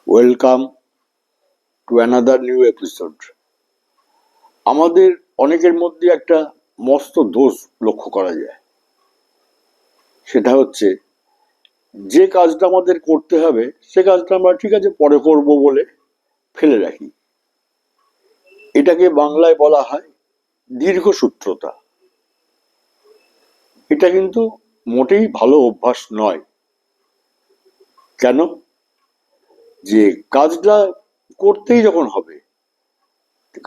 Welcome to another new episode. আমাদের অনেকের মধ্যে একটা মস্ত দোষ লক্ষ্য করা যায়। সেটা হচ্ছে, যে কাজটা আমাদের করতে হবে সে কাজটা আমরা ঠিক আছে পরে করব বলে ফেলে রাখি। এটাকে বাংলায় বলা হয় দীর্ঘসূত্রতা। এটা কিন্তু মোটেই ভালো অভ্যাস নয়। কেন? যে কাজটা করতেই যখন হবে,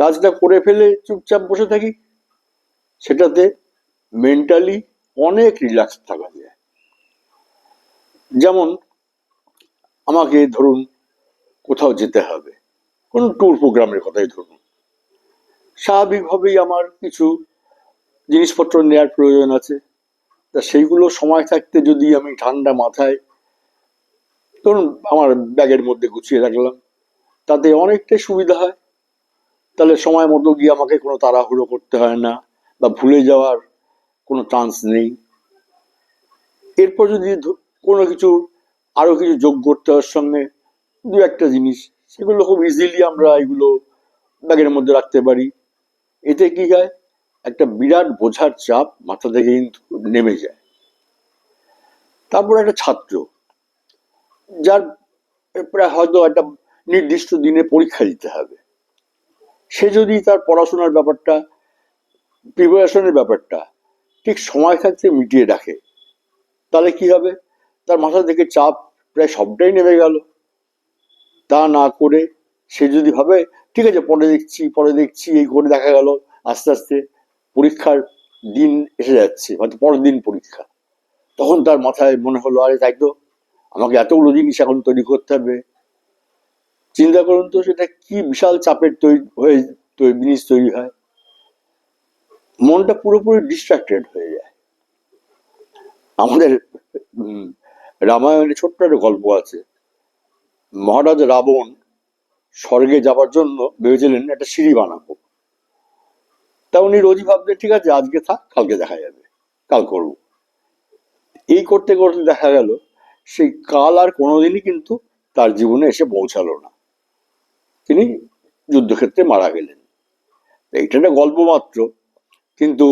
কাজটা করে ফেলে চুপচাপ বসে থাকি, সেটাতে মেন্টালি অনেক রিল্যাক্স থাকা যায়। যেমন আমাকে ধরুন কোথাও যেতে হবে, কোনো ট্যুর প্রোগ্রামের কথাই ধরুন। স্বাভাবিকভাবেই আমার কিছু জিনিসপত্র নেওয়ার প্রয়োজন আছে। তা সেইগুলো সময় থাকতে যদি আমি ঠান্ডা মাথায় ধরুন আমার ব্যাগের মধ্যে গুছিয়ে রাখলাম, তাতে অনেকটাই সুবিধা হয়। তাহলে সময় মতো গিয়ে আমাকে কোনো তাড়াহুড়ো করতে হয় না, বা ভুলে যাওয়ার কোনো চান্স নেই। এরপর যদি কোনো কিছু আরো কিছু যোগ করতে হয় সঙ্গে, দু একটা জিনিস, সেগুলো খুব ইজিলি আমরা এগুলো ব্যাগের মধ্যে রাখতে পারি। এতে কি হয়, একটা বিরাট বোঝার চাপ মাথা থেকে কিন্তু নেমে যায়। তারপর একটা ছাত্র, যার প্রায় হয়তো একটা নির্দিষ্ট দিনে পরীক্ষা দিতে হবে, সে যদি তার পড়াশোনার ব্যাপারটা, প্রিপারেশনের ব্যাপারটা ঠিক সময় থাকতে মিটিয়ে রাখে, তাহলে কি হবে, তার মাথা থেকে চাপ প্রায় সবটাই নেমে গেল। তা না করে সে যদি ভাবে ঠিক আছে পরে দেখছি এই করে দেখা গেল আস্তে আস্তে পরীক্ষার দিন এসে যাচ্ছে, হয়তো পরের দিন পরীক্ষা, তখন তার মাথায় মনে হলো আরে তাই তো, আমাকে এতগুলো জিনিস এখন তৈরি করতে হবে। চিন্তা করুন তো, সেটা কি বিশাল চাপের জিনিস তৈরি হয়। মনটা পুরোপুরি ডিস্ট্রাক্টেড হয়ে যায়। আমাদের রামায়ণে ছোট্ট একটা গল্প আছে। মহারাজ রাবণ স্বর্গে যাবার জন্য ভেবেছিলেন একটা সিঁড়ি বানাবো। তা উনি রোজই ভাবতেন ঠিক আছে আজকে থাক, কালকে দেখা যাবে, কাল করব। এই করতে করতে দেখা গেল সেই কাল আর কোনোদিনই কিন্তু তার জীবনে এসে পৌঁছালো না। তিনি যুদ্ধক্ষেত্রে মারা গেলেন। এইটা একটা গল্প মাত্র, কিন্তু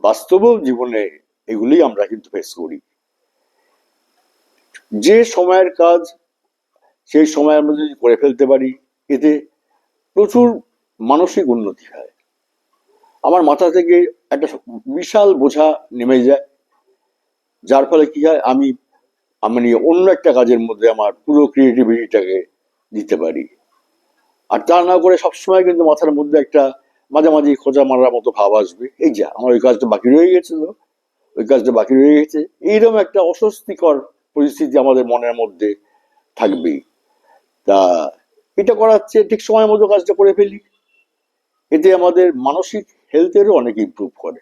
বাস্তব জীবনে এগুলি আমরা কিন্তু ফেস করি। যে সময়ের কাজ সেই সময় আমরা যদি করে ফেলতে পারি, এতে প্রচুর মানসিক উন্নতি হয়। আমার মাথা থেকে একটা বিশাল বোঝা নেমে যায়, যার ফলে কি হয়, আমি আমি অন্য একটা কাজের মধ্যে আমার পুরো ক্রিয়েটিভিটিটাকে দিতে পারি। আর তা না করে সবসময় কিন্তু মাথার মধ্যে একটা মাঝামাঝি খোঁজা মারার মতো ভাব আসবে, এই যা আমার ওই কাজটা বাকি রয়ে গেছে, তো ওই কাজটা বাকি রয়ে গেছে, এইরকম একটা অস্বস্তিকর পরিস্থিতি আমাদের মনের মধ্যে থাকবেই। তা এটা করার চেয়ে ঠিক সময় মতো কাজটা করে ফেলি, এতে আমাদের মানসিক হেলথেরও অনেক ইমপ্রুভ করে।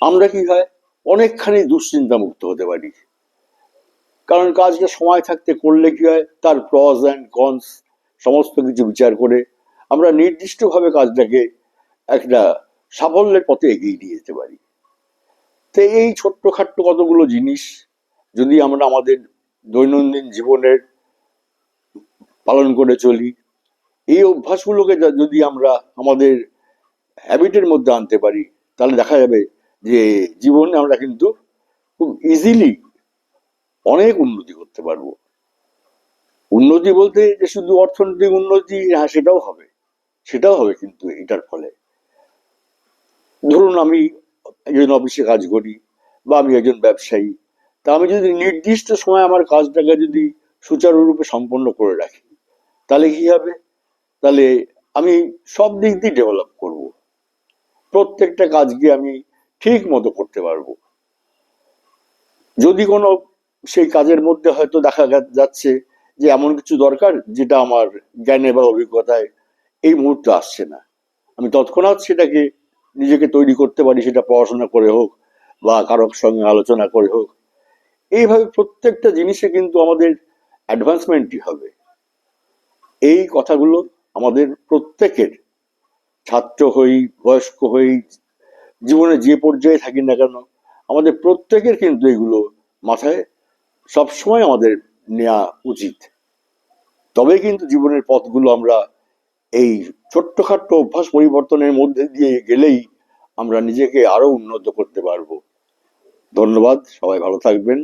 আমরা কি হয়, অনেকখানি দুশ্চিন্তা মুক্ত হতে পারি। কারণ কাজটা সময় থাকতে করলে কি হয়, তার প্রস অ্যান্ড কনস সমস্ত কিছু বিচার করে আমরা নির্দিষ্টভাবে কাজটাকে একটা সাফল্যের পথে এগিয়ে নিয়ে যেতে পারি। তো এই ছোট্টখাট্ট কতগুলো জিনিস যদি আমরা আমাদের দৈনন্দিন জীবনের পালন করে চলি, এই অভ্যাসগুলোকে যদি আমরা আমাদের হ্যাবিটের মধ্যে আনতে পারি, তাহলে দেখা যাবে যে জীবনে আমরা কিন্তু খুব ইজিলি অনেক উন্নতি করতে পারবো। উন্নতি বলতে যে শুধু অর্থনৈতিক উন্নতি, হ্যাঁ সেটাও হবে কিন্তু এটার ফলে। ধরুন আমি একজন অফিসে কাজ করি, বা আমি একজন ব্যবসায়ী। তা আমি যদি নির্দিষ্ট সময় আমার কাজটাকে যদি সুচারুরূপে সম্পন্ন করে রাখি, তাহলে কি হবে, তাহলে আমি সব দিক দিয়ে ডেভেলপ করব, প্রত্যেকটা কাজকে আমি ঠিক মতো করতে পারবো। যদি কোনো সেই কাজের মধ্যে হয়তো দেখা যাচ্ছে যে এমন কিছু দরকার যেটা আমার জ্ঞানে বা অভিজ্ঞতায় এই মুহূর্তে আসছে না, আমি তৎক্ষণাৎ সেটাকে নিজেকে তৈরি করতে পারি, সেটা পড়াশোনা করে হোক বা কারোর সঙ্গে আলোচনা করে হোক। এইভাবে প্রত্যেকটা জিনিসে কিন্তু আমাদের অ্যাডভান্সমেন্টই হবে। এই কথাগুলো আমাদের প্রত্যেকের, ছাত্র হই, বয়স্ক হই, জীবনে যে পর্যায়ে থাকি না কেন, আমাদের প্রত্যেকের কিন্তু এগুলো মাথায় সবসময় আমাদের নেওয়া উচিত। তবে কিন্তু জীবনের পথগুলো আমরা এই ছোট্টখাট্ট অভ্যাস পরিবর্তনের মধ্যে দিয়ে গেলেই আমরা নিজেকে আরো উন্নত করতে পারবো। ধন্যবাদ, সবাই ভালো থাকবেন।